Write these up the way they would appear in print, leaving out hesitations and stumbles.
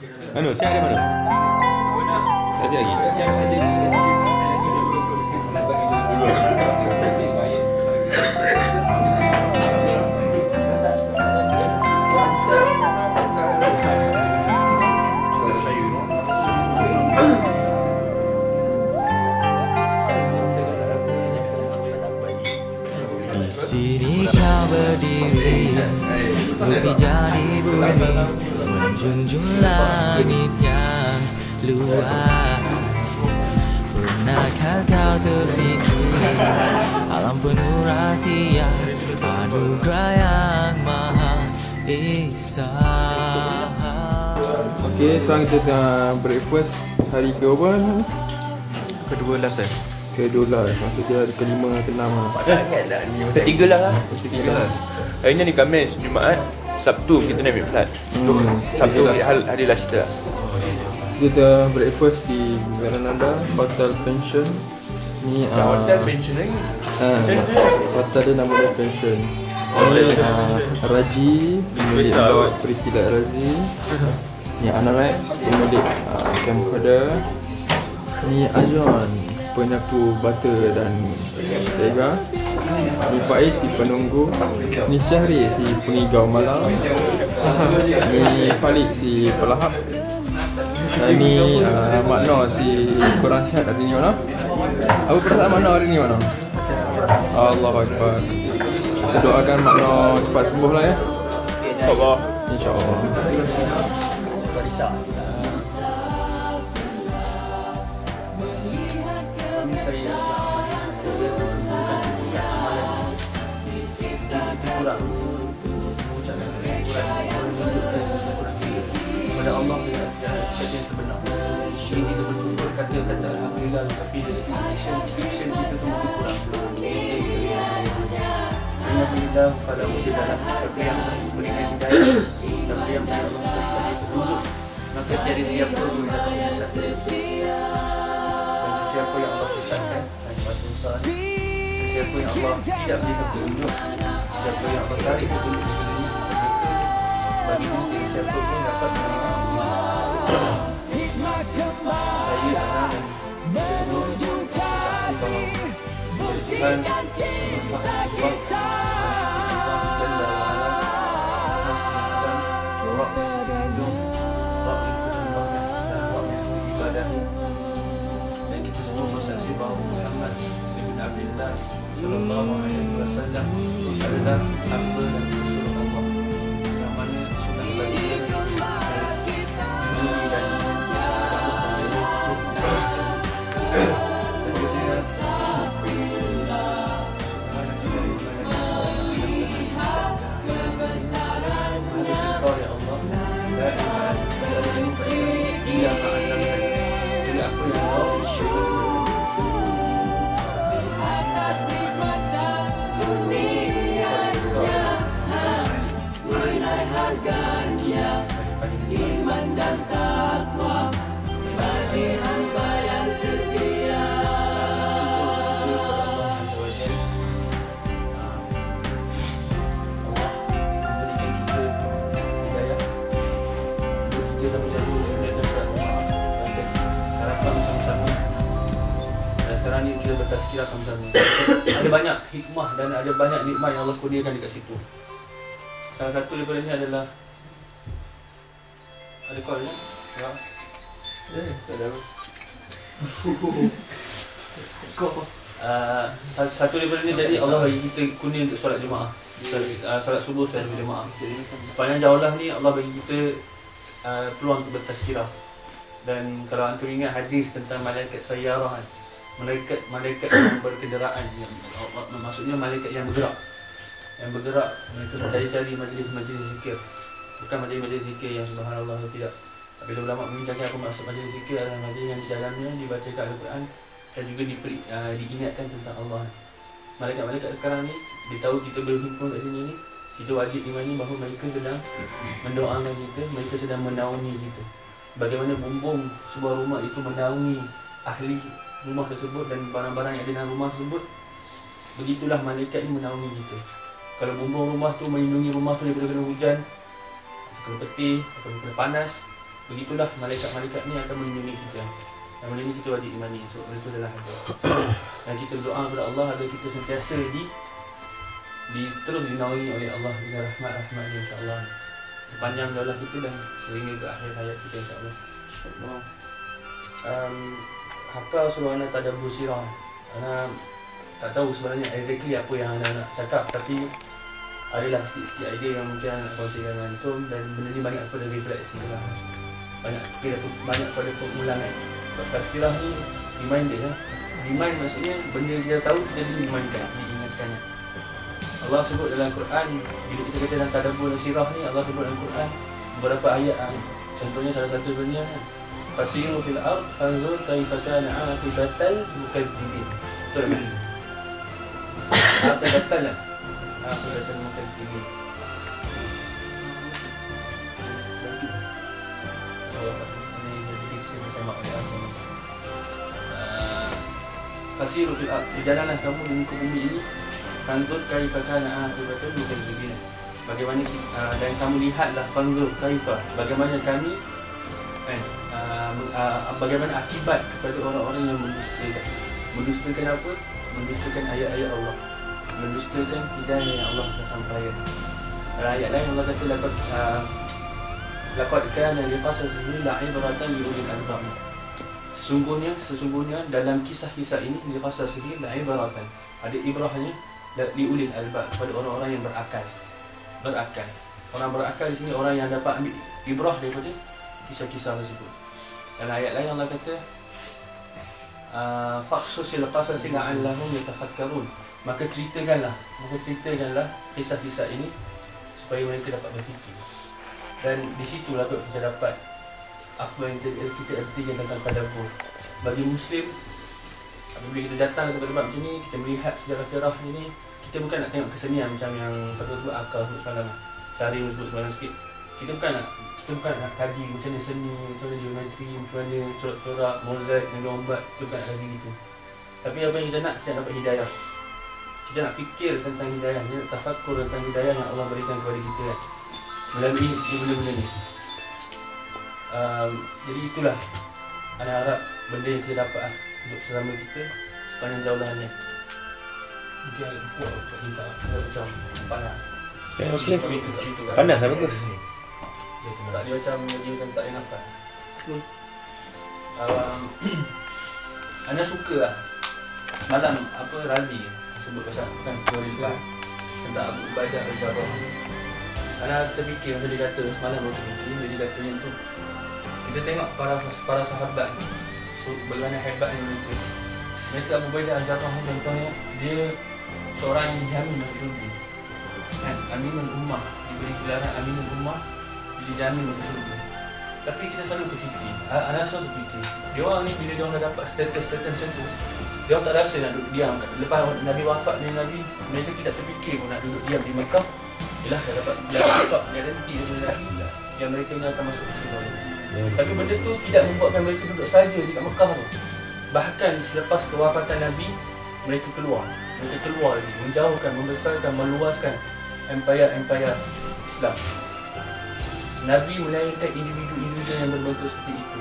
Anu, saya ada mana? Kasih lagi. Di sini kau berdiri, bumi jadi bumi, menjunjung langit yang luas. Pernahkah kau terpikir alam penuh rahasia, anugerah yang maha esa. Okay, sekarang kita tengah breakfast hari ke berapa ni? Kedua last eh. Ke-12, maksudnya hari ke-5 ke-6 lah. Sangat lah ni. Ketiga lah. Ketiga lah. Hari ni Khamis, Jumaat, Sabtu kita nak ambil flight. Sabtu hari last kita. Kita breakfast di Verananda Hotel Pension. Ni Hotel pension lagi. hotel dia nama dia Pension. Ni Raji, pemilik blog Pretty Like Razi. Ni Anarex, pemilik camcorder. Ni Azwan, penyapu butter dan tega. Ni Faiz, si penunggu. Ni Syahri, si pengigau malam. Ni Falik, si pelahap. Dan ni Mak Noh, si kurang sihat hari ni mana? Apa perasaan Mak Noh hari ni mana? Allahu Akbar. Kita doakan Mak Noh cepat sembuh lah ya. InsyaAllah. InsyaAllah. Kepada Allah yang sebenar. Ini kita betul-betul kata Alhamdulillah, tapi action kita tu mungkin kurang. Alhamdulillah pada wujud dalam siapa yang berikan hidayah, siapa yang beri Allah kasih petunjuk, maka tiada siapa pun yang dapat menyesatkan. Dan sesiapa yang Allah sesatkan, hanya susah. Sesiapa yang Allah tidak berikan petunjuk, siapa yang Allah tarik petunjuk, bagi mungkin siapa pun dapat menerima. Saya anak dan semua saksi bahawa Tuhan Allah dan kita semua bersaksi bahawa Muhammad bin Abdullah sallallahu alaihi wasallam adalah hamba dan rasul Allah yang mana sudah bagi bertazkirah sama-sama. Ada banyak hikmah dan ada banyak nikmat yang Allah kurniakan dekat situ. Salah satu daripada ini adalah ada call ya? Ya. Tak ada. Satu daripada ini jadi Allah bagi kita kurnia untuk solat Jumaat. Solat subuh dan berjemaah. Sepanjang jauh lah ni Allah bagi kita peluang untuk bertazkirah. Dan kalau antum ingat hadis tentang malaikat sayyarah, malaikat yang berkenderaan, maksudnya malaikat yang bergerak, mereka mencari-cari majlis-majlis zikir, bukan majlis-majlis zikir yang subhanallah atau tidak. Apabila ulama membincangkan apa maksud majlis zikir adalah majlis yang di dalamnya dibacakan Al-Quran dan juga diingatkan tentang Allah. Malaikat-malaikat sekarang ni, ditahu kita berhimpun kat sini ni, kita wajib imani bahawa mereka sedang mendoakan kita, mereka sedang menaungi kita. Bagaimana bumbung sebuah rumah itu menaungi ahli rumah tersebut dan barang-barang yang ada dalam rumah tersebut, begitulah malaikat ini menaungi kita. Kalau bumbung rumah tu melindungi rumah tu daripada kena hujan, atau kena peti, atau kena panas, begitulah malaikat-malaikat ni akan melindungi kita. Dan melindungi kita wajib imani. So itu adalah ada. Dan kita berdoa kepada Allah agar kita sentiasa terus dinaungi oleh Allah dengan rahmat-rahmat-Nya insya-Allah. Sepanjang jaulah kita dan sehingga ke akhir hayat kita insya-Allah. Hafal surah Ana Tadabbur Sirah. Ana tak tahu sebenarnya exactly apa yang Ana nak cakap, tapi adalah sikit-sikit idea yang mungkin nak kongsikan dengan antum. Dan benda ni banyak pada refleksi lah, banyak pada pengulangan. Sebab tazkirah ni reminder lah. Remind maksudnya benda kita tahu kita diingatkan. Allah sebut dalam Quran, bila kita kata dalam tadabbur sirah ni, Allah sebut dalam Quran beberapa ayat. Contohnya salah satu dunia fasiru fil ard fanzur kaifa kana aqibatal mukadzibin. Betul kan? Apa betul lah? Aqibatal mukadzibin. Fasiru fil ard, berjalanlah kamu di muka bumi ini. Fanzur kaifa kana aqibatul mukadzibin. Bagaimana dan kamu lihatlah, fanzur kaifa, bagaimana kami bagaimana akibat kepada orang-orang yang mendustakan. Mendustakan apa? Mendustakan ayat-ayat Allah, mendustakan hidayah yang Allah telah sampaikan. Dalam ayat lain Allah kata laqad kana li qasasihi la'ibratan li ulil albab. Sesungguhnya dalam kisah-kisah ini li qasasihi la'ibratan, ada ibrahnya li ulil albab, pada orang-orang yang berakal. Orang berakal di sini orang yang dapat ambil ibrah daripada kisah-kisah tersebut. Dalam ayat lain Allah kata faqsusil qasasi la'allahum yatafakkarun. Maka ceritakanlah kisah-kisah ini supaya mereka dapat berfikir. Dan di situlah kita dapat apa yang kita ertikan tentang tadabbur. Bagi Muslim, apabila kita datang kepada tempat macam ni, kita melihat sejarah-sejarah ini, kita bukan nak tengok kesenian macam yang siapa sebut akal sebut semalam, Syahrir sebut semalam sikit. Kita bukan nak kaji macam mana seni, macam mana geometri, macam mana corak-corak, mozaik dan gambar. Kita bukan nak kaji gitu. Tapi apa yang kita nak dapat hidayah. Kita nak fikir tentang hidayah, kita nak tafakkur tentang hidayah yang Allah berikan kepada kita melalui benda-benda ni. Jadi itulah ana harap benda yang kita dapat untuk selama kita sepanjang jauhlahannya. Mungkin agak kuat kita macam panas. Okey. Panas lah bagus. Tak dia macam tak ada nafas. Ana suka lah malam apa Razi sebut pasal kan teori juga tentang Abu Ubaidah Al-Jarrah. Ana terfikir masa dia kata semalam dia kata yang tu, kita tengok para sahabat bagaimana hebatnya mereka. Abu Ubaidah Al-Jarrah contohnya dia seorang yang jamin masuk syurga. Aminul Ummah, diberi gelaran Aminul Ummah, dijamin masuk syurga. Tapi kita selalu terfikir, ana selalu terfikir, dia orang ni bila dia orang dah dapat status macam tu, dia orang tak rasa nak duduk diam. Lepas Nabi wafat ni Nabi, mereka tidak terfikir pun nak duduk diam di Mekah. Yalah, dah dapat garanti daripada Nabi yang mereka ni akan masuk ke syurga. Tapi benda tu tidak membuatkan mereka duduk saja di kat Mekah tu. Bahkan selepas kewafatan Nabi, mereka keluar lagi, menjauhkan, membesarkan, meluaskan empayar Islam. Nabi melahirkan individu-individu yang berbentuk seperti itu.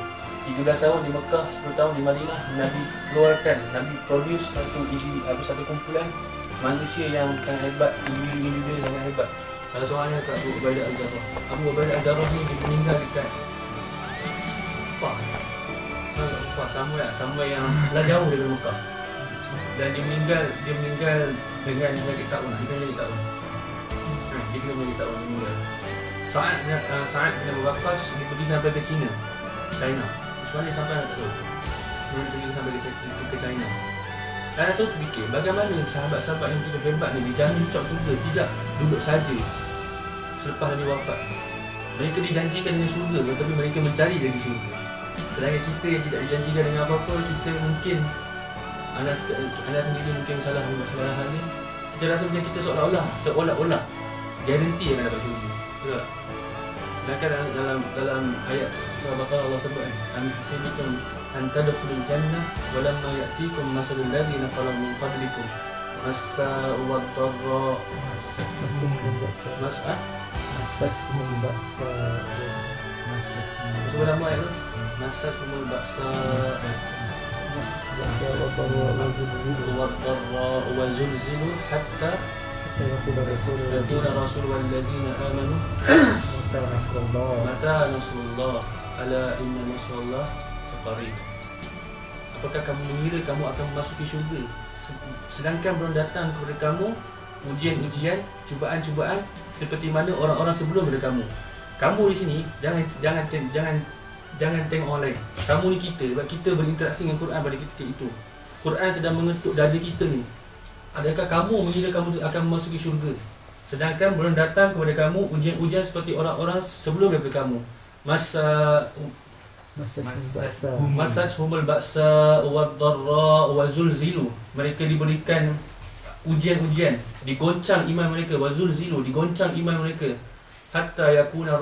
13 tahun di Mekah, 10 tahun di Madinah, Nabi produce satu kumpulan manusia yang sangat hebat, individu-individu yang sangat hebat. Salah seorangnya Abu Ubaidah Al-Jarrah. Abu Ubaidah Al-Jarrah ni meninggal dekat Kufah, sama yang lah jauh dari Mekah. Dan dia meninggal dengan penyakit taun. Dia kena penyakit taun meninggal. Sa'ad bin Abu Waqqas dia pergi sampai ke China. Sebenarnya sampai tak tahu. Dia pergi sampai ke China. Dan saya terfikir bagaimana sahabat-sahabat yang begitu hebat ni dijamin cop surga, tidak duduk saja selepas Nabi wafat. Mereka dijanjikan dengan surga, tetapi mereka mencari lagi surga. Sedangkan kita yang tidak dijanjikan dengan apa-apa, kita mungkin anda sendiri mungkin salah hal ni. Kita rasa macam kita seolah-olah garanti akan dapat syurga. Betul tak? Sedangkan dalam ayat surah Baqarah Allah sebut am hasibtum an tadkhulul jannah wa lamma ya'tikum masalul ladzina khalu min qablikum massa wa dharra Surah nama ayat tu Nasat humul baksa wa zulzilu hatta yakuna rasul walladzina amanu mata nasrullah ala inna nasrullah qarib. Apakah kamu mengira kamu akan memasuki syurga sedangkan belum datang kepada kamu ujian-ujian, cubaan-cubaan seperti mana orang-orang sebelum daripada kamu. Kamu di sini jangan tengok orang lain. Kamu ni kita, sebab kita berinteraksi dengan Quran pada ketika itu. Quran sedang mengetuk dada kita ni. Adakah kamu mengira kamu akan memasuki syurga sedangkan belum datang kepada kamu ujian-ujian seperti orang-orang sebelum daripada kamu. Masashumul ba'sa wad-dharra wa zulzilu. Mereka diberikan ujian-ujian, digoncang iman mereka, wa zulzilu, digoncang iman mereka. Hatta yakuna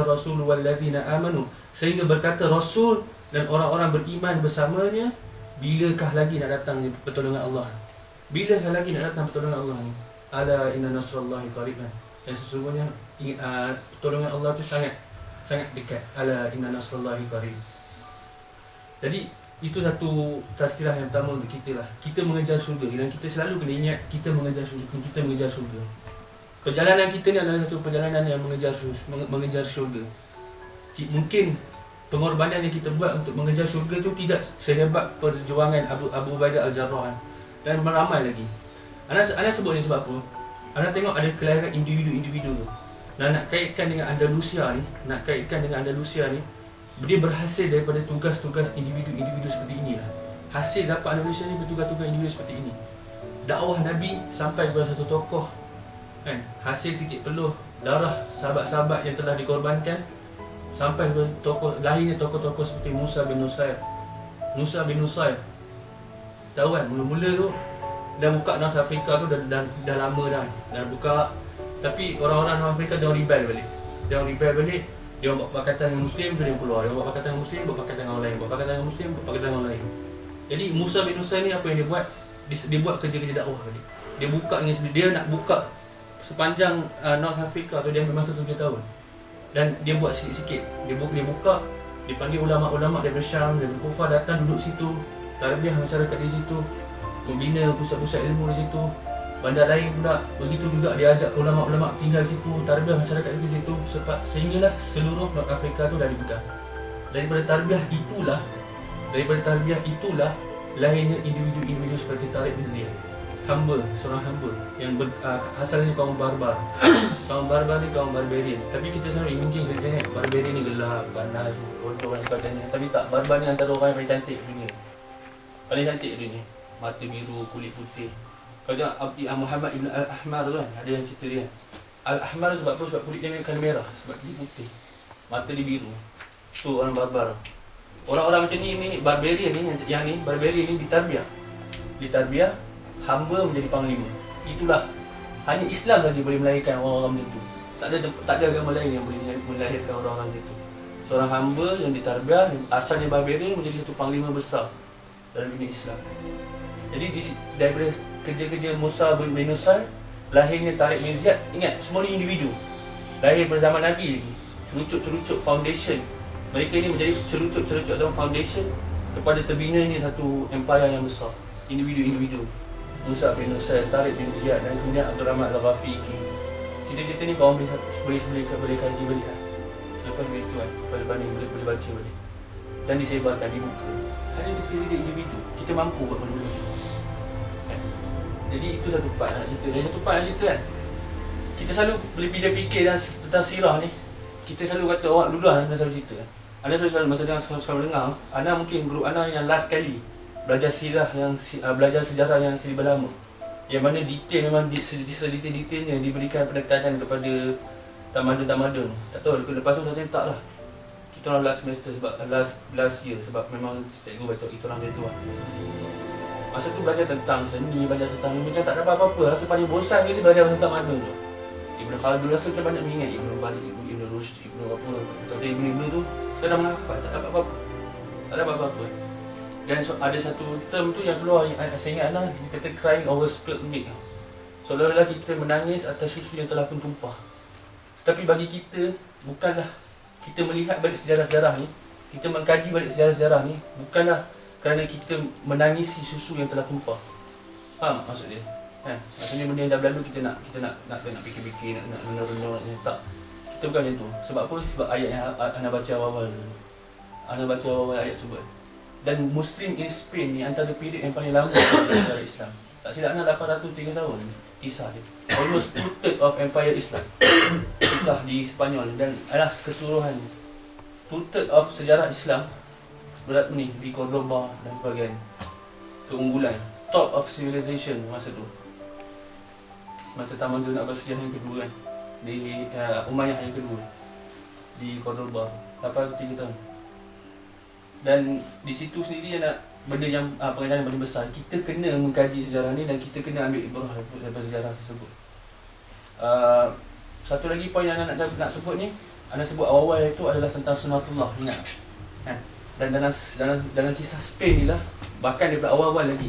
rasul walladzina amanu, sehingga berkata rasul dan orang-orang beriman bersamanya, bilakah lagi nak datang pertolongan Allah? Bilakah lagi nak datang pertolongan Allah ni? Ala inna nasrallahi qariban. Dan sesungguhnya pertolongan Allah tu sangat dekat. Ala inna nasrallahi qarib. Jadi itu satu tazkirah yang pertama untuk kita lah. Kita mengejar syurga dan kita selalu kena ingat kita mengejar syurga. Perjalanan kita ni adalah satu perjalanan yang mengejar syurga. Mungkin pengorbanan yang kita buat untuk mengejar syurga tu tidak sehebat perjuangan Abu Ubaidah Al-Jarrah dan meramai lagi. Ana sebut ni sebab apa? Ana tengok ada kelahiran individu tu. Dan nak kaitkan dengan Andalusia ni, dia berhasil daripada tugas-tugas individu seperti inilah. Hasil dapat Andalusia ni bertugas-tugas individu seperti ini. Dakwah Nabi sampai kepada satu tokoh, kan? Hasil titik peluh darah sahabat-sahabat yang telah dikorbankan sampai kepada lahirnya tokoh-tokoh seperti Musa bin Nusair. Tahu kan, mula-mula tu dah buka North Africa tu dah lama dah buka. Tapi orang-orang North Africa dia rebel balik. Dia buat pakatan dengan Muslim tu dia keluar. Dia buat pakatan dengan Muslim, buat pakatan dengan orang lain. Buat pakatan dengan Muslim, buat pakatan dengan orang lain. Jadi Musa bin Nusair ni apa yang dia buat? Dia buat kerja-kerja dakwah balik. Dia buka dengan sendiri. Dia nak buka sepanjang North Africa tu dia ambil masa 7 tahun. Dan dia buat sikit-sikit. Dia buka, dia panggil ulama-ulama daripada Syam, daripada Kufah datang duduk situ, tarbiyah masyarakat di situ, membina pusat-pusat ilmu di situ. Bandar lain pula begitu juga dia ajak ulama-ulama tinggal situ, tarbiyah masyarakat di situ, sehinggalah seluruh North Africa tu dah dibuka. Daripada tarbiyah itulah lahirnya individu-individu seperti Tariq bin Ziyad. Seorang hamba yang asalnya kaum barbar. Kaum barbar ni kaum barbarian. Tapi kita selalu mungkin kita tengok barbarian ni gelap, ganas, bodoh dan sebagainya. Tapi tak, barbar ni antara orang yang paling cantik di dunia. Paling cantik di dunia. Mata biru, kulit putih. Kalau tengok Muhammad Ibn Al-Ahmar tu kan, ada yang cerita dia. Al-Ahmar sebab apa? Sebab kulit dia kan merah, sebab dia putih. Mata dia biru. Tu orang barbar. Orang-orang macam ni barbarian ni ditarbiyah, hamba menjadi panglima. Itulah, hanya Islam saja boleh melahirkan orang-orang macam tu. Tak ada agama lain yang boleh melahirkan orang-orang macam tu. Seorang hamba yang ditarbiyah, asalnya barbarian, menjadi satu panglima besar dalam dunia Islam. Jadi daripada kerja-kerja Musa bin Nusair, lahirnya Tariq bin Ziyad. Ingat, semua ni individu. Lahir pada zaman Nabi lagi. Cerucuk-cerucuk foundation. Mereka ni menjadi cerucuk-cerucuk dalam foundation kepada terbinanya satu empire yang besar. Individu-individu. Musa bin Nusair, Tariq bin Ziyad dan kemudian Abdul Rahman Al-Ghafiqi. Cerita-cerita ni kau boleh kaji balik lah. Selepas itu kan, boleh baca balik. Dan disebarkan di muka. Hanya sekali individu. Kita mampu buat benda-benda macam tu. Jadi itu satu part nak cerita. Dan satu part nak cerita kan, kita selalu boleh fikir tentang sirah ni. Kita selalu kata orang dulu lah, Ana selalu cerita. Ana selalu masa dengan sekolah menengah, Ana mungkin guru Ana yang last kali belajar sirah, belajar sejarah yang seribu lama. Yang mana detail memang sedetail-detailnya diberikan penekanan kepada tamadun-tamadun. Tak tahu, lepas tu saya tak lah. Kita orang last semester sebab last year sebab memang cikgu betul kita orang dia tu lah. Masa tu belajar tentang seni, belajar tentang macam tak dapat apa-apa. Rasa paling bosan kita belajar tentang tamadun tu. Ibn Khaldun rasa macam banyak mengingat Ibn Balik, Ibn Rushd, Ibn apa. Macam Ibn tu sekadar menghafal, tak dapat apa-apa. Dan ada satu term tu yang keluar yang saya ingat lah, dia kata crying over spilled milk. Seolah-olah kita menangis atas susu yang telah pun tumpah. Tapi bagi kita bukanlah kita melihat balik sejarah-sejarah ni, kita mengkaji balik sejarah-sejarah ni bukanlah kerana kita menangisi susu yang telah tumpah. Faham maksud dia? Kan? Maksudnya benda yang dah berlalu kita nak fikir-fikir, nak renung-renung, tak. Kita bukan macam tu. Sebab apa? Sebab ayat yang anda baca awal-awal dulu. Anda baca awal ayat sebut. Dan Muslim in Spain ni antara period yang paling lama dalam sejarah Islam. Tak silap anda 803 tahun kisah dia. Almost 2/3 of Empire Islam. Kisah di Sepanyol dan adalah keseluruhan 2/3 of sejarah Islam berat ni di Cordoba dan sebagainya. Keunggulan, top of civilization masa tu. Masa Tamadun Abbasiyah yang kedua kan, di Umayyah yang kedua di Cordoba 803 tahun. Dan di situ sendiri ada benda yang pengajaran yang paling besar. Kita kena mengkaji sejarah ni dan kita kena ambil ibrah daripada sejarah tersebut. Satu lagi poin yang nak sebut ni, anda sebut awal-awal itu adalah tentang sunatullah, ingat kan? Dan dalam kisah Spain ni lah, bahkan daripada awal-awal lagi,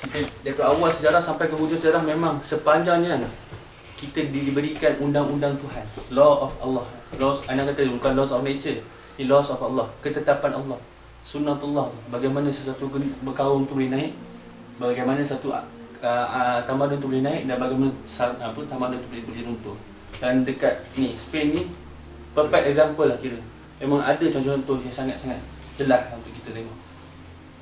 kita daripada awal sejarah sampai ke hujung sejarah memang sepanjangnya kita diberikan undang-undang Tuhan, law of Allah. Laws, anda kata bukan laws of nature, ini laws of Allah, ketetapan Allah, sunnatullah. Bagaimana sesuatu berkaum tu boleh naik, bagaimana satu tamadun tu boleh naik, dan bagaimana tamadun tu boleh runtuh. Dan dekat ni Spain ni perfect example lah kira. Memang ada contoh-contoh yang sangat-sangat jelas untuk kita tengok.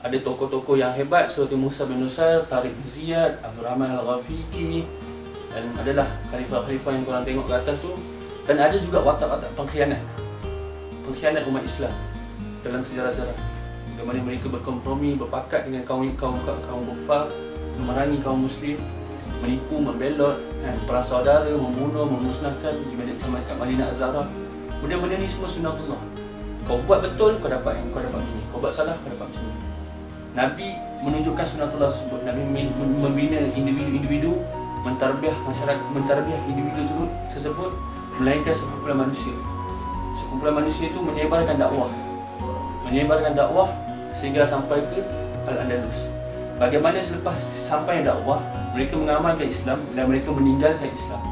Ada tokoh-tokoh yang hebat seperti Musa bin Nusair, Tariq bin Ziyad, Abdul Rahman Al-Ghafiqi, dan adalah khalifah-khalifah yang korang tengok ke atas tu. Dan ada juga watak-watak pengkhianat umat Islam dalam sejarah-sejarah. Bagaimana mereka berkompromi, berpakat dengan kaum kufar, memerangi kaum muslim, menipu, membelot, perang saudara, membunuh, memusnahkan di Madinah Az-Zahra. Benda-benda ni semua sunnatullah. Kau buat betul, kau dapat macam ni. Kau buat salah, kau dapat macam ni. Nabi menunjukkan sunnatullah tersebut. Nabi membina individu-individu, mentarbiah masyarakat, mentarbiah individu tersebut, melainkan sekumpulan manusia. Sekumpulan manusia itu menyebarkan dakwah sehingga sampai ke Al-Andalus. Bagaimana selepas sampai dakwah, mereka mengamalkan Islam dan mereka meninggalkan Islam.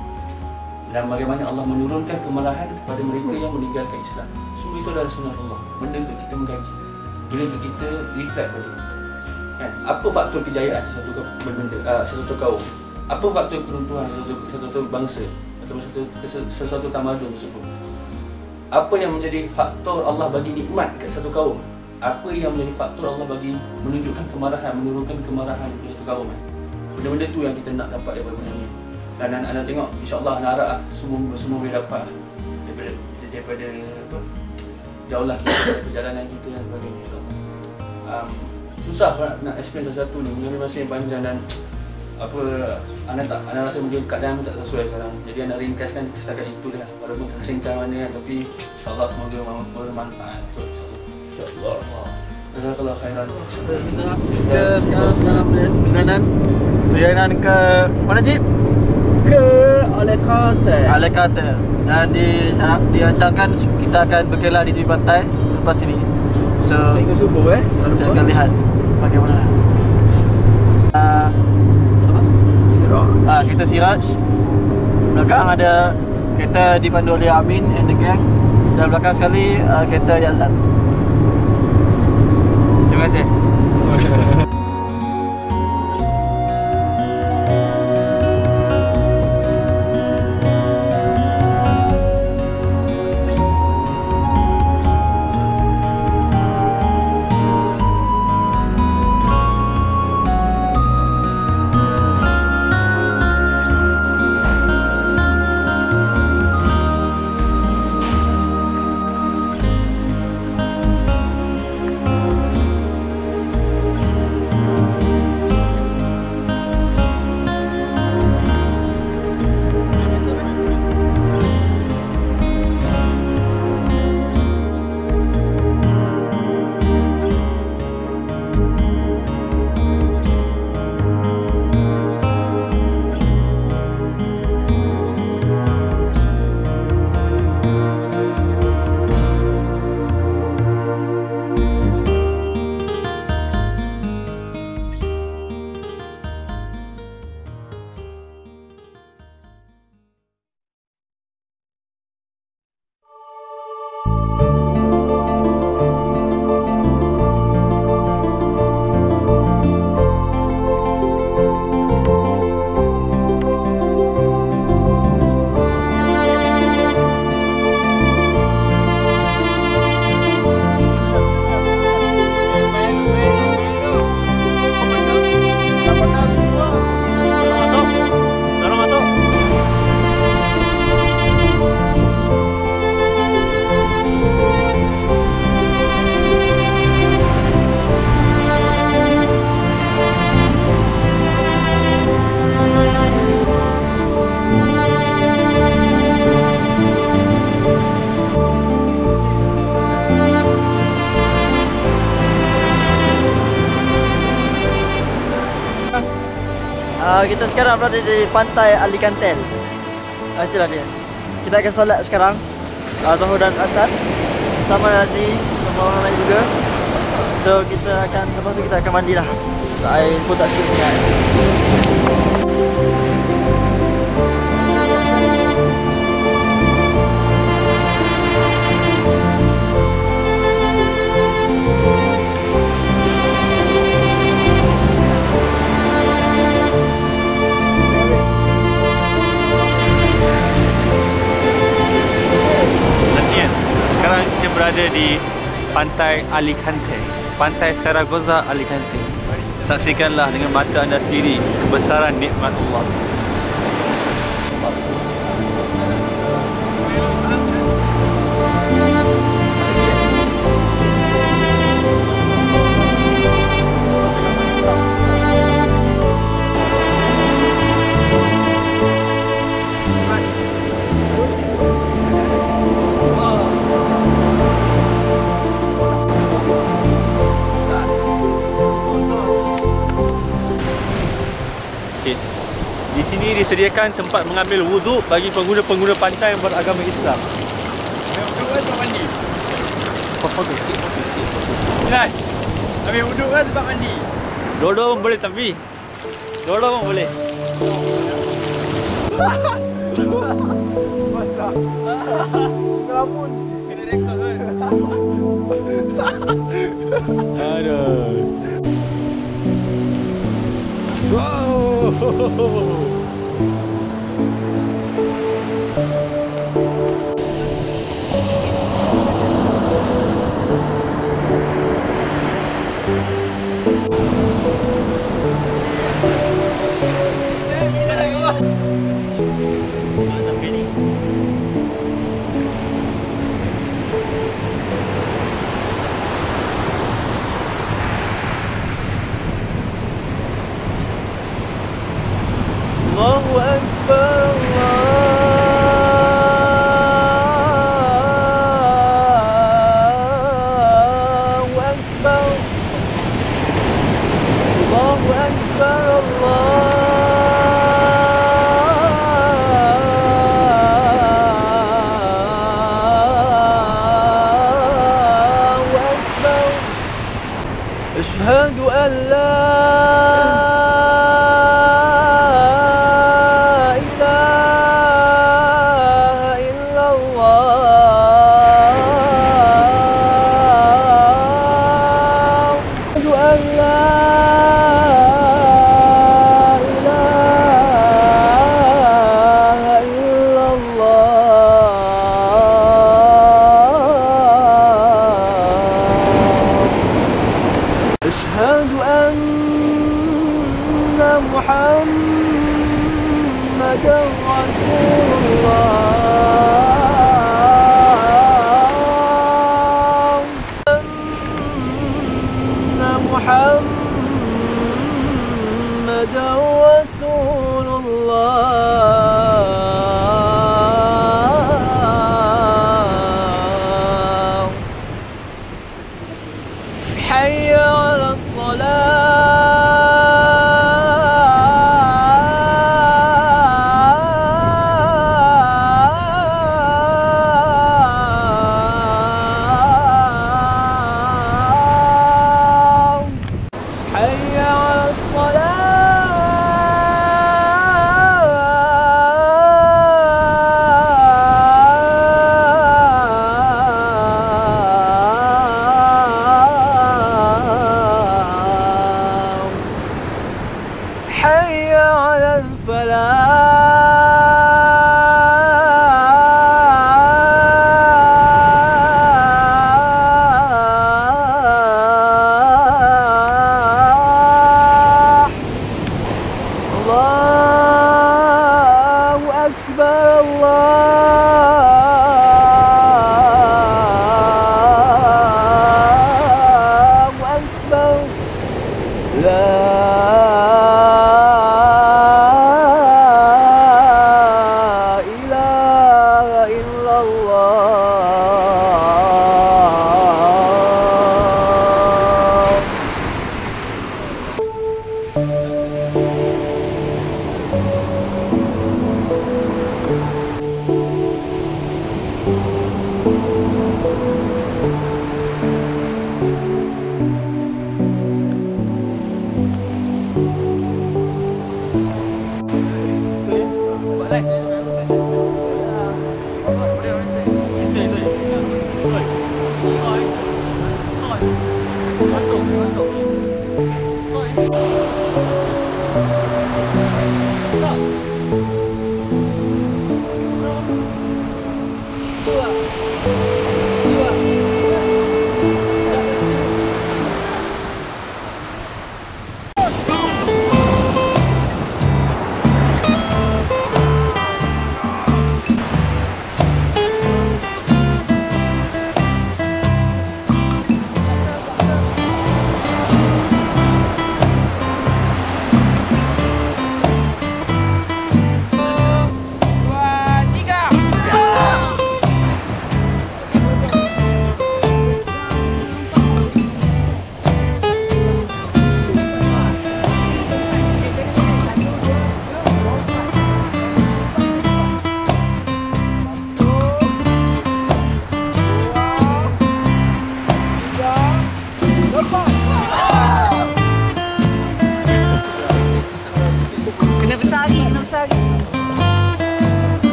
Dan bagaimana Allah menurunkan kemarahan kepada mereka yang meninggalkan Islam. Semua itu adalah sunnatullah. Benda untuk kita mengkaji, benda untuk kita reflect balik. Kan? Apa faktor kejayaan sesuatu kaum? Apa faktor keruntuhan sesuatu bangsa atau sesuatu tamadun tersebut? Apa yang menjadi faktor Allah bagi nikmat kat satu kaum? Apa yang menjadi faktor Allah bagi menunjukkan kemarahan, menurunkan kemarahan ke satu kaum? Benda-benda tu yang kita nak dapat daripada benda ni. Dan anda tengok, insya-Allah anda harap semua boleh dapat daripada apa? Jauhlah kita perjalanan kita dan sebagainya, insya-Allah. Susah nak explain satu-satu ni, mengambil masa yang panjang dan anda rasa mungkin keadaan tak sesuai sekarang. Jadi anda ringkaskan setakat itu dah. Walaupun tak singkat mana, tapi insya-Allah semoga bermanfaat. InsyaAllah. Jazakallah khairan. Kita sekarang perjalanan ke mana Cip? Ke Alicante. Dan dirancangkan kita akan berkelah di tepi pantai selepas ini. So Sehingga subuh kita akan lihat bagaimana. Kita Siraj. Belakang ada kereta dipandu oleh Amin and the gang. Dan belakang sekali kereta Yazan. Terima kasih. Kita sekarang berada di pantai Alicantel. Itulah dia. Kita akan solat sekarang. Zuhur dan Asar sama Razi sama orang lain juga. So kita akan, lepas tu kita akan mandilah. Air pun tak sikit sangat. Sekarang kita berada di pantai Alicante, pantai Zaragoza Alicante. Saksikanlah dengan mata anda sendiri kebesaran nikmat Allah. Di sini disediakan tempat mengambil wuduk bagi pengguna-pengguna pantai yang beragama Islam. Wuduk kan tempat mandi. Foto sikit. Kan? Ambil wuduk kan tempat mandi. Dua-dua pun boleh tapi. Dua-dua pun boleh. Kelamun. Kena rekod kan? Aduh. Allahu Akbar, Allahu Akbar, Allahu Akbar, Allahu Akbar. Asyhadu an la أشهد أن محمدا رسول الله أن محمدا رسول الله حي على الصلاة حي على الصلاة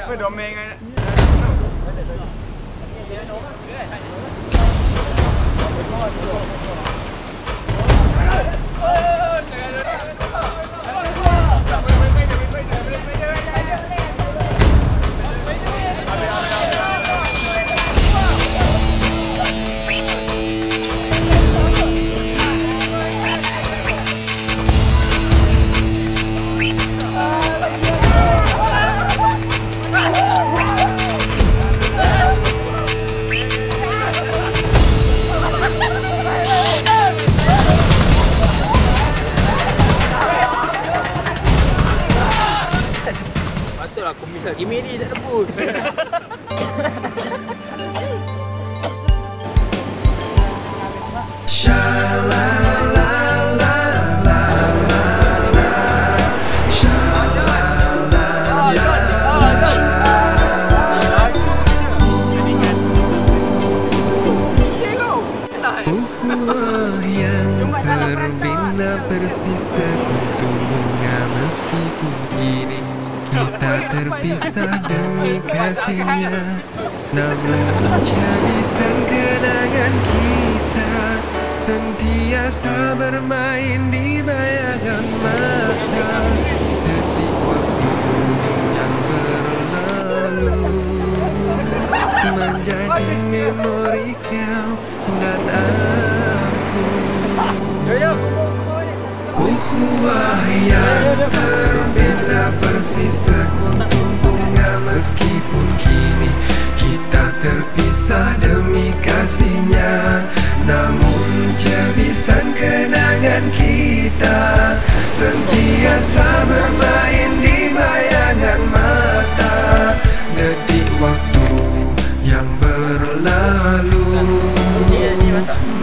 Berdomeng dengan Patutlah aku minta Kimi ni tak tebus. Yang terbina bersisa kuntum bunga meskipun kini kita terpisah demi kasihnya, namun jadikan kenangan kita sentiasa bermain di bayangan mata. Detik waktu yang berlalu menjadi memori kau dan aku. Ukhuwah yang terbina bersisa kuntum bunga meskipun kini kita terpisah demi kasihnya, namun jebisan kenangan kita sentiasa bermain di bayangan mata. Detik waktu yang berlalu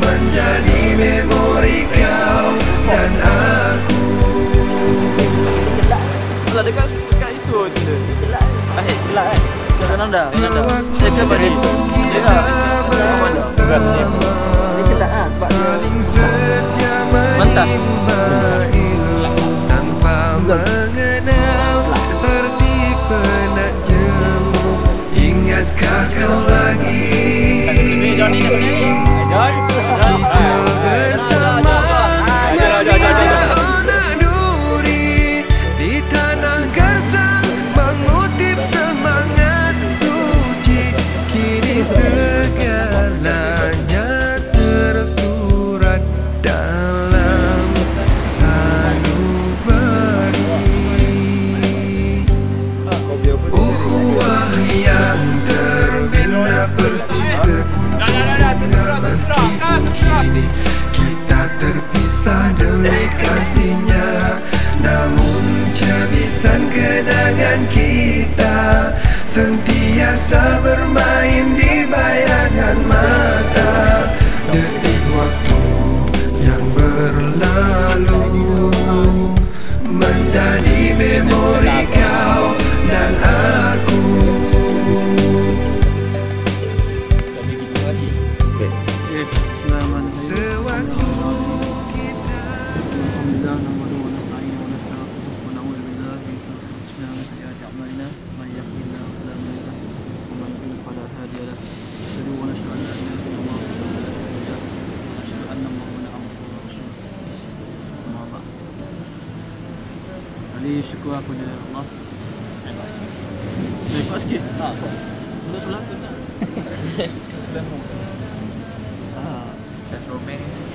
menjadi memori kau dan aku. Kalau dekat itu tu. Gelak kan? Gelak dah. Saya ke bagi. Dengar. Dia gelak ah sebab dia mentas. Tanpa mengenal arti penat jemu, ingatkah kau lagi? Kita bersama menginjak duri di tanah gersang, mengutip semangat suci. Kini segalanya tersurat dalam sanubari. Ukhuwah yang terbina bersisa meskipun kini kita terpisah demi kasihnya, namun jebisan kenangan kita sentiasa bermain di bayangan mata. Detik waktu yang berlalu menjadi memori kau dan aku. Sewaktu kita syukur aku kepada Allah. Lepas sikit. Sudah sebelah tu tak?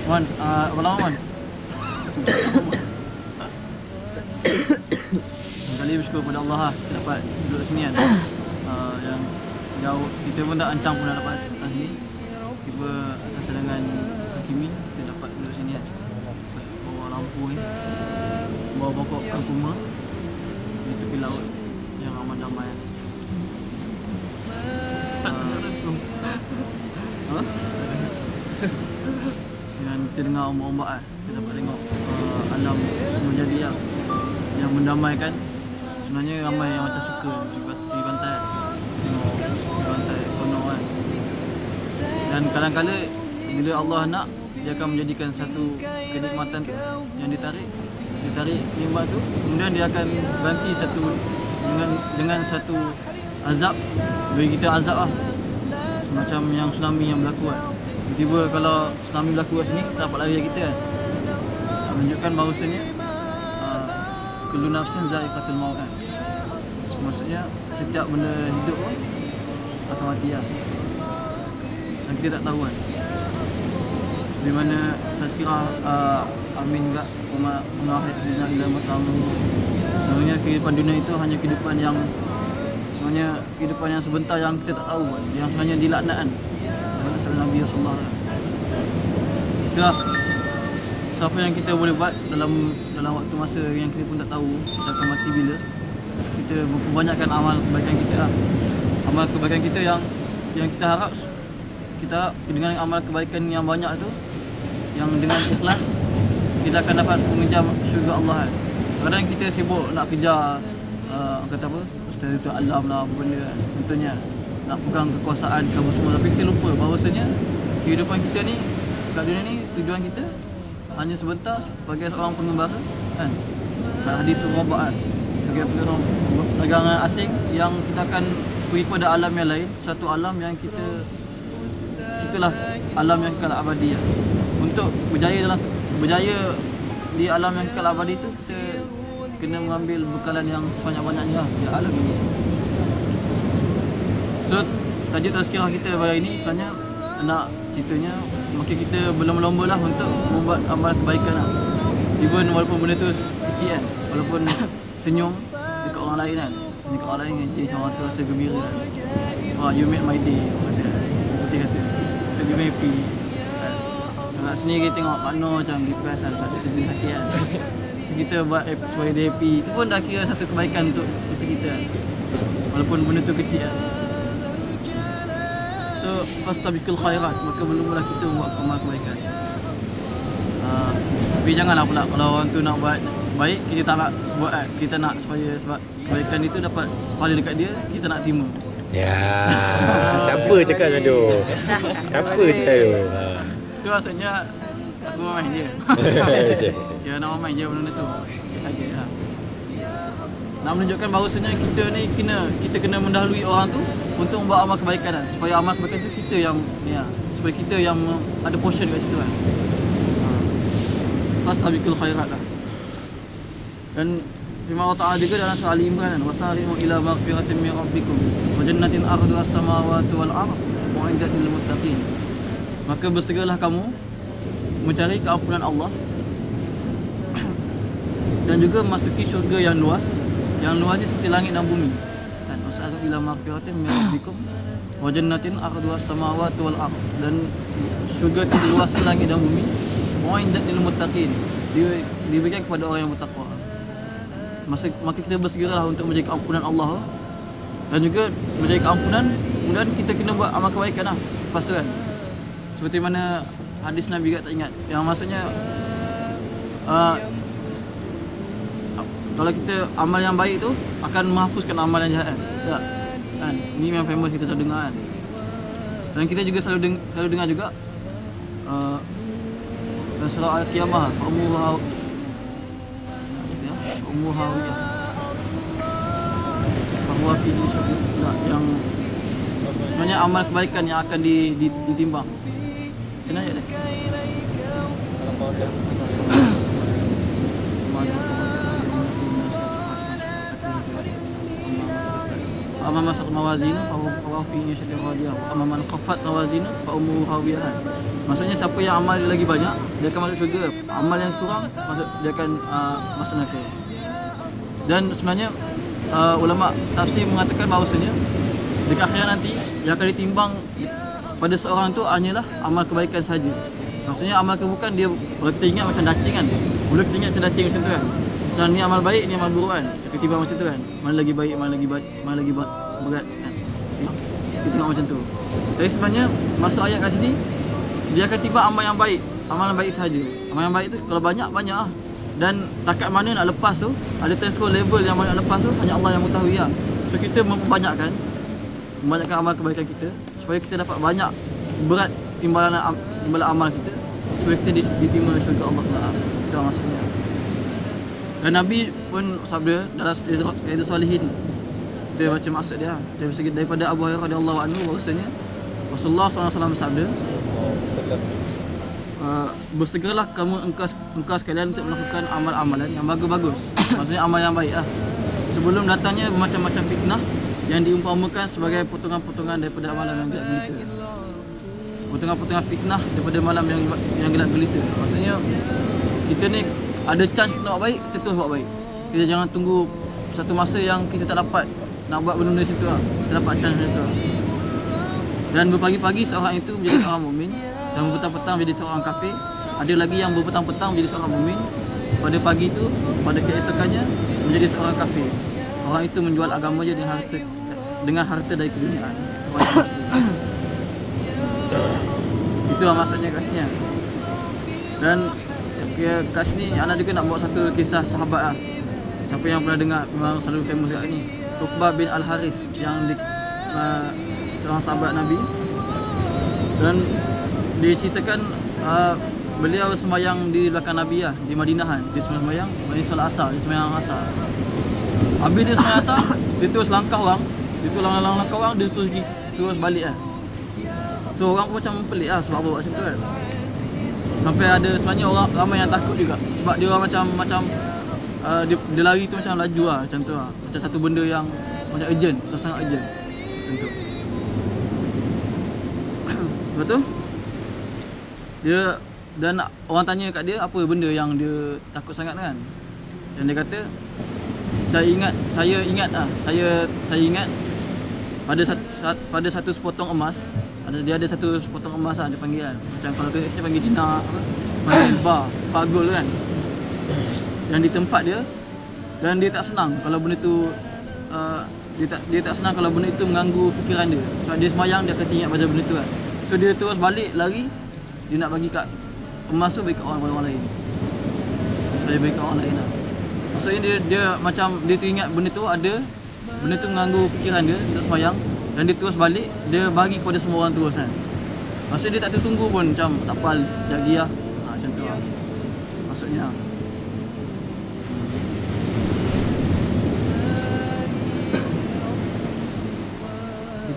Wan, berapa lama Wan? Kali bersyukur kepada Allah lah, kita dapat duduk sini kan. Yang jauh, kita pun tak ancang pun nak dapat atas sini. Tiba atas dengan Hakimi, kita dapat duduk sini kan. Bawa lampu ni, bawa pokok kurma di tepi laut yang aman damai. Dengan kita dengar ombak-ombak kan, kita dapat tengok alam semua jadi lah, yang mendamaikan. Sebenarnya ramai yang macam suka di pantai kan, tengok di pantai kono kan. Dan kadang-kadang bila Allah nak, dia akan menjadikan satu kenikmatan tu yang ditarik nikmat tu, kemudian dia akan ganti satu dengan satu azab, bagi kita azab lah. Macam yang tsunami yang berlaku kan. Tiba-tiba kalau tsunami berlaku kat sini, tak dapat lari dari kita kan. Menunjukkan bahawasanya kullu nafsin za'iqatul maut kan. Maksudnya setiap benda hidup pun akan mati lah. Dan kita tak tahu kan. Di mana tazkirah Amin juga mengahid dunia ila matamu. Sebenarnya kehidupan dunia itu hanya kehidupan yang sebenarnya kehidupan yang sebentar yang kita tak tahu kan. Yang sebenarnya dilaknat kan. Daripada Nabi sallallahu alaihi wasallam. Itulah siapa yang kita boleh buat dalam waktu masa yang kita pun tak tahu kita akan mati bila. Kita memperbanyakkan amal kebaikan kita lah. Amal kebaikan kita yang kita harap kita dengan amal kebaikan yang banyak tu, yang dengan ikhlas kita akan dapat mengejar syurga Allah kan. Kadang kita sibuk nak kejar kata apa, ustaz itu alam lah apa benda kan. Contohnya nak pegang kekuasaan ke apa semua, tapi kita lupa bahawasanya kehidupan kita ni kat dunia ni tujuan kita hanya sebentar sebagai seorang pengembara kan. Hadis Rabbah kan, sebagai perdagangan asing yang kita akan pergi pada alam yang lain, satu alam yang kita situlah alam yang kekal abadi ya. Untuk berjaya di alam yang kekal abadi tu, kita kena mengambil bekalan yang sebanyak-banyaknya di alam ini. So tajuk tazkirah kita hari ini sebenarnya nak ceritanya makin kita berlomba-lomba lah untuk membuat amal kebaikan lah. Even walaupun benda tu kecil kan, walaupun senyum dekat orang lain kan, senyum dekat orang lain kan, jadi macam tu rasa gembira kan. You made my day, dia kata so be happy kan. Kat sini kita tengok partner macam depressed kan, tak ada sedih sakit kan. So kita buat supaya dia happy, itu pun dah kira satu kebaikan untuk kita kan, walaupun benda tu kecil kan. So fastabiqul khairat, maka mula-mula kita buat amal kebaikan. Tapi janganlah pula kalau orang tu nak buat baik, kita tak nak buat kan. Kita nak supaya sebab kebaikan itu dapat pahala dekat dia, kita nak terima. Ya, siapa cakap macam tu? Siapa cakap tu? Itu maksudnya aku main je. Ya, nak main je benda tu. Saja lah. Nak menunjukkan bahawasanya kita kena mendahului orang tu untuk membuat amal kebaikan kan. Supaya amal kebaikan tu kita yang supaya kita yang ada portion kat situ kan. Fastabiqul khairat lah. Dan firman Allah Ta'ala juga dalam surah Al-Imran, wasari'u ila maghfiratin min rabbikum wa jannatin arduha as-samawati wal ardh mu'iddat lil muttaqin. Maka bersegeralah kamu mencari keampunan Allah dan juga memasuki syurga yang luas. Yang luasnya seperti langit dan bumi. Dan wasari'u ila maghfiratin min rabbikum wa jannatin arduha as-samawati wal ardh, dan syurga itu luas langit dan bumi. Mu'iddat lil muttaqin, diberikan kepada orang yang bertakwa. Maka kita bersegeralah untuk mencari keampunan Allah dan juga mencari keampunan, kemudian kita kena buat amal kebaikan lah lepas tu kan. Seperti mana hadis Nabi kat tak ingat, yang maksudnya kalau kita amal yang baik tu akan menghapuskan amal yang jahat kan. Ni memang famous, kita dah dengar kan. Dan kita juga selalu dengar juga dan surah Al-Qiyamah, umur hawiyah bahawa yang sebenarnya amal kebaikan yang akan ditimbang. Macam mana ayat dia? Amma masaq mawazinu fa fi nishatir radiyah, amma man khaffat mawazinu fa ummuhu hawiyah. Maksudnya siapa yang amal dia lagi banyak, dia akan masuk syurga. Amal yang kurang, dia akan masuk neraka. Dan sebenarnya ulama tafsir mengatakan bahawasanya dekat akhirat nanti yang akan ditimbang pada seorang tu hanyalah amal kebaikan saja. Maksudnya amal keburukan dia, kalau kita ingat macam dacing kan, boleh kita ingat macam dacing macam tu kan. Macam ni amal baik, ni amal buruk kan, dia ketimbang macam tu kan. Mana lagi baik, mana lagi berat kan. Kita tengok macam tu. Jadi sebenarnya masuk ayat kat sini, dia akan timbang amal yang baik, amalan baik saja. Amal yang baik tu kalau banyak lah. Dan takat mana nak lepas tu, ada threshold level yang nak lepas tu, hanya Allah yang mengetahui lah. So kita memperbanyakkan amal kebaikan kita supaya kita dapat banyak berat timbalan amal kita, supaya kita diterima syurga Allah Ta'ala. Itu maksudnya. Dan Nabi pun sabda dalam Riyadhus Salihin, kita baca maksud dia. Daripada Abu Hurairah radhiyallahu anhu bahwasanya Rasulullah SAW bersabda, bersegeralah kamu engkau sekalian untuk melakukan amal-amalan yang bagus-bagus. Maksudnya amal yang baik lah. Sebelum datangnya macam-macam fitnah yang diumpamakan sebagai potongan-potongan daripada amalan yang gelap gulita. Potongan-potongan fitnah daripada malam yang gelap gulita. Maksudnya kita ni ada chance nak buat baik, kita terus buat baik. Kita jangan tunggu satu masa yang kita tak dapat nak buat benda-benda situ lah. Kita dapat chance macam tu lah. Dan berpagi-pagi seorang itu menjadi seorang mukmin, dan berpetang-petang menjadi seorang kafir. Ada lagi yang berpetang-petang menjadi seorang mukmin, pada pagi itu, pada keesokannya menjadi seorang kafir. Orang itu menjual agamanya dengan harta dari keduniaan. Itu maksudnya kat sini. Dan kat sini Ana juga nak bawa satu kisah sahabat lah. Siapa yang pernah dengar, memang selalu famous kat ni, Uqbah bin Al-Haris, yang seorang sahabat Nabi. Dan dia ceritakan beliau sembahyang di belakang Nabi lah, di Madinah kan. Dia sembahyang, dia solat asar, dia sembahyang asar. Habis dia sembahyang asar, dia terus langkah orang, dia terus balik lah. So orang pun macam pelik lah sebab apa buat macam tu kan. Sampai ada sebenarnya orang ramai yang takut juga, sebab dia orang macam dia lari tu macam laju lah, macam tu lah. Macam satu benda yang macam urgent, sangat urgent macam tu. Lepas tu dia, dan orang tanya kat dia apa benda yang dia takut sangat kan. Dan dia kata, saya ingat pada satu sepotong emas, dia ada satu sepotong emas lah dia panggil kan. Macam kalau kat sini panggil dinar, macam bar gold kan. Yang di tempat dia, dan dia tak senang kalau benda tu dia tak senang kalau benda itu mengganggu fikiran dia. Sebab dia semayang, dia akan ingat pada benda tu kan. So dia terus balik lari, dia nak bagi kat emas tu bagi kat orang lain. Supaya bagi kat orang lain lah. Maksudnya dia macam dia teringat benda tu ada, benda tu mengganggu fikiran dia, dia semayang, dan dia terus balik, dia bagi kepada semua orang terus kan. Maksudnya dia tak tertunggu pun, macam tak apa, lagi lah. Macam tu lah maksudnya.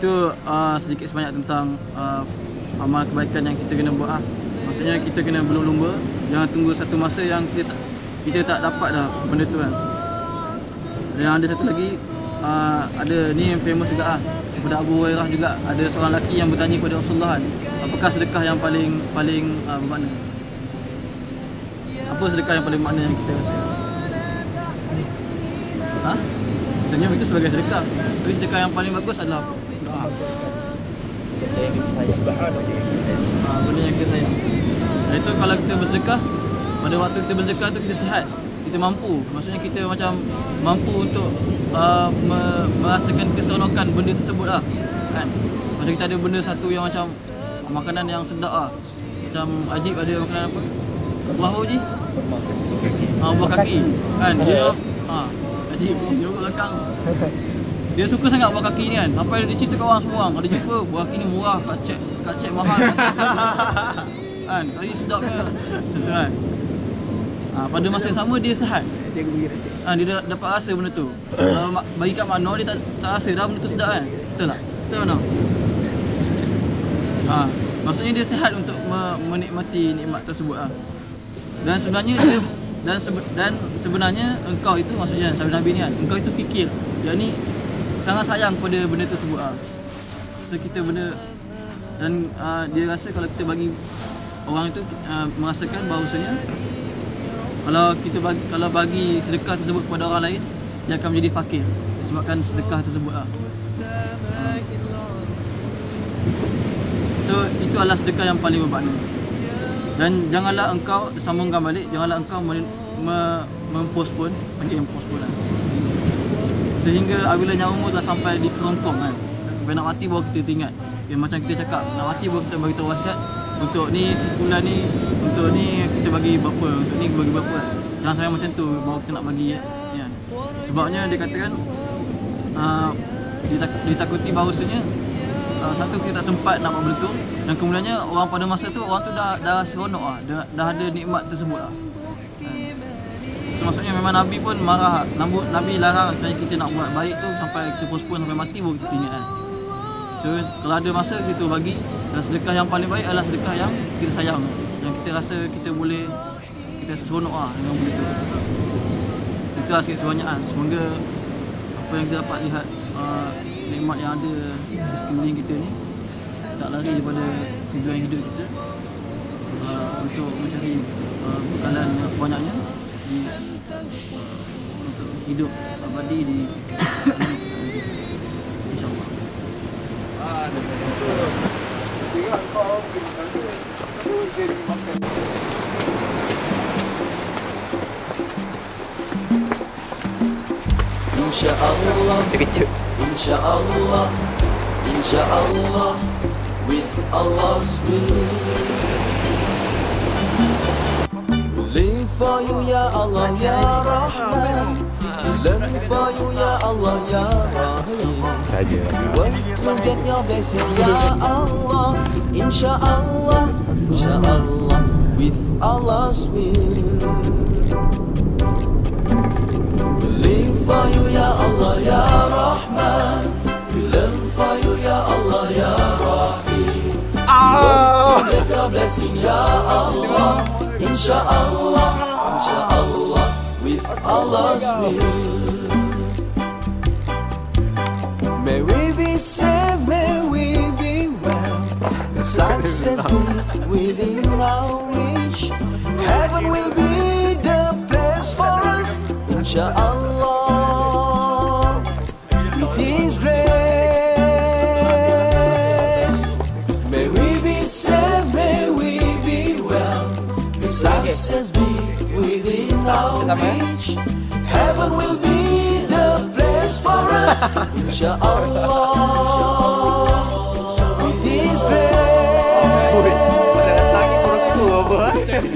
Itu sedikit sebanyak tentang amal kebaikan yang kita kena buat lah. Maksudnya kita kena berlumba, jangan tunggu satu masa yang kita tak dapat dah benda tu kan. Dan ada satu lagi, ada ni yang famous juga lah, daripada Abu Hurairah juga. Ada seorang lelaki yang bertanya kepada Rasulullah kan, apakah sedekah yang paling bermakna? Apa sedekah yang paling bermakna yang kita rasa? Senyum itu sebagai sedekah, tapi sedekah yang paling bagus adalah doa. Benda yang kita sayang. Itu kalau kita bersedekah, pada waktu kita bersedekah tu kita sihat, kita mampu. Maksudnya kita macam mampu untuk merasakan keseronokan benda tersebut lah kan. Macam kita ada benda satu yang macam makanan yang sedap lah. Macam Ajib ada makanan apa? Buah apa Ji? Buah kaki kan. Dia Ajib dia belakang. Dia suka sangat buah kaki ni kan. Sampai dia cerita kat orang semua, ada jumpa buah kaki ni murah, kacek mahal kan. Tapi sedapnya macam tu kan. Pada masa yang sama dia sihat. Dia dapat rasa benda tu. Bagi kat makna dia tak rasa dah benda tu sedap kan. Betul tak? Betul mana? Maksudnya dia sihat untuk menikmati nikmat tersebut lah. Dan sebenarnya engkau itu, maksudnya sahabat Nabi ni kan, engkau itu fikir, yakni sangat sayang pada benda tersebut lah. So kita benda, dan dia rasa kalau kita bagi orang itu merasakan bahawasanya kalau bagi sedekah tersebut kepada orang lain, dia akan menjadi fakir disebabkan sedekah tersebut lah. So itu adalah sedekah yang paling bermakna. Dan janganlah engkau, sambungkan balik, janganlah engkau mempostpone, panggil postpone lah, sehingga apabila nyawamu telah sampai di kerongkong kan, sampai nak mati baru kita ingat. Macam kita cakap, nak mati baru kita bagi tahu wasiat, untuk ni sebulan ni, untuk ni kita bagi berapa, untuk ni bagi berapa kan. Jangan sampai macam tu baru kita nak bagi ya. Sebabnya dia katakan ditakuti bahawasanya satu kita tak sempat nak buat benda tu, dan kemudiannya orang pada masa tu, orang tu dah seronok lah, dah ada nikmat tersebut lah. So maksudnya memang Nabi pun marah. Nabi larang kalau kita nak buat baik tu sampai kita postpone sampai mati baru kita ingat kan. So kalau ada masa kita bagi, dan sedekah yang paling baik adalah sedekah yang kita sayang, yang kita rasa kita boleh, kita seronok dengan benda tu. Itulah sikit sebanyak kan. Semoga apa yang kita dapat lihat nikmat yang ada di sekeliling kita ni tak lari daripada tujuan hidup kita, untuk mencari bekalan yang sebanyaknya untuk hidup abadi di insyaAllah. InsyaAllah, InsyaAllah, InsyaAllah, with Allah's will. Live for you ya Allah ya Rahman, learn for you ya Allah ya Rahim. Work to get your blessing ya Allah. InsyaAllah, InsyaAllah, with Allah's will. Live for you ya Allah ya Rahman, learn for you ya Allah ya Rahim. Work to get your blessing ya Allah. InsyaAllah, InsyaAllah, with Allah's will. May we be safe, may we be well, may success be within our reach. Heaven will be the place for us, InsyaAllah, with His grace. May we be safe, may we be well, success be within our reach. Heaven will be the place for us, InsyaAllah, with His grace.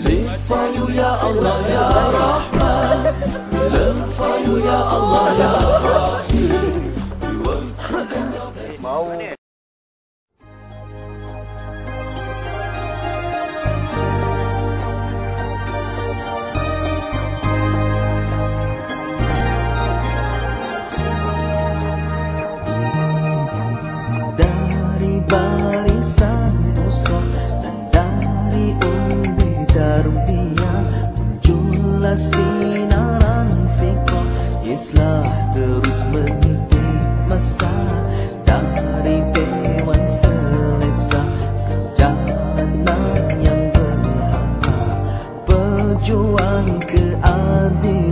Live for you ya Allah ya Rahman, learn for you ya Allah ya Rahim. We work together. Barisan musuh dan dari umbi darbiah muncullah sinaran fiqh Islah terus mengikuti masa dari dewan selesa perjalanan yang berhamba pejuang keadilan.